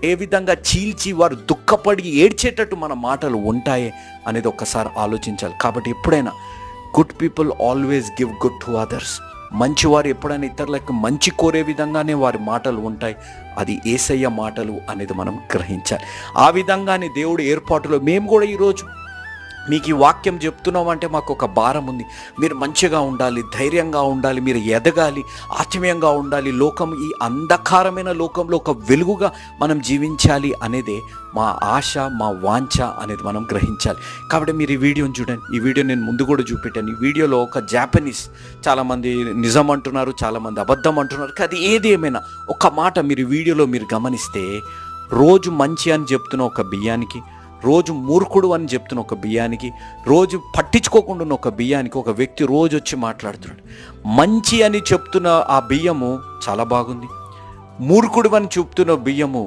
ఏ విధంగా చీల్చి వారు దుఃఖపడి ఏడ్చేటట్టు మన మాటలు ఉంటాయి అనేది ఒక్కసారి ఆలోచించాలి. కాబట్టి ఎప్పుడైనా good people always give good to others. మంచివారు ఎప్పుడైనా ఇతరులకు మంచి కోరే విధంగానే వారి మాటలు ఉంటాయి. అది యేసయ్య మాటలు అనేది మనం గ్రహించాలి. ఆ విధంగానే దేవుడి ఏర్పాటులో మేము కూడా ఈరోజు మీకు ఈ వాక్యం చెప్తున్నామంటే మాకు ఒక భారం ఉంది. మీరు మంచిగా ఉండాలి, ధైర్యంగా ఉండాలి, మీరు ఎదగాలి, ఆత్మీయంగా ఉండాలి, ఈ అంధకారమైన లోకంలో ఒక వెలుగుగా మనం జీవించాలి అనేదే మా ఆశ, మా వాంఛ అనేది మనం గ్రహించాలి. కాబట్టి మీరు ఈ వీడియోని చూడండి. ఈ వీడియో నేను ముందు కూడా చూపెట్టాను. ఈ వీడియోలో ఒక జాపనీస్, చాలామంది నిజం అంటున్నారు, చాలామంది అబద్ధం అంటున్నారు. అది ఏది ఏమైనా ఒక మాట మీరు ఈ వీడియోలో మీరు గమనిస్తే, రోజు మంచి అని చెప్తున్న ఒక బియ్యానికి, రోజు మూర్ఖుడు అని చెప్తున్న ఒక బియ్యానికి, రోజు పట్టించుకోకుండా ఉన్న ఒక బియ్యానికి ఒక వ్యక్తి రోజు వచ్చి మాట్లాడుతున్నాడు. మంచి అని చెప్తున్న ఆ బియ్యము చాలా బాగుంది, మూర్ఖుడు అని చెప్తున్న బియ్యము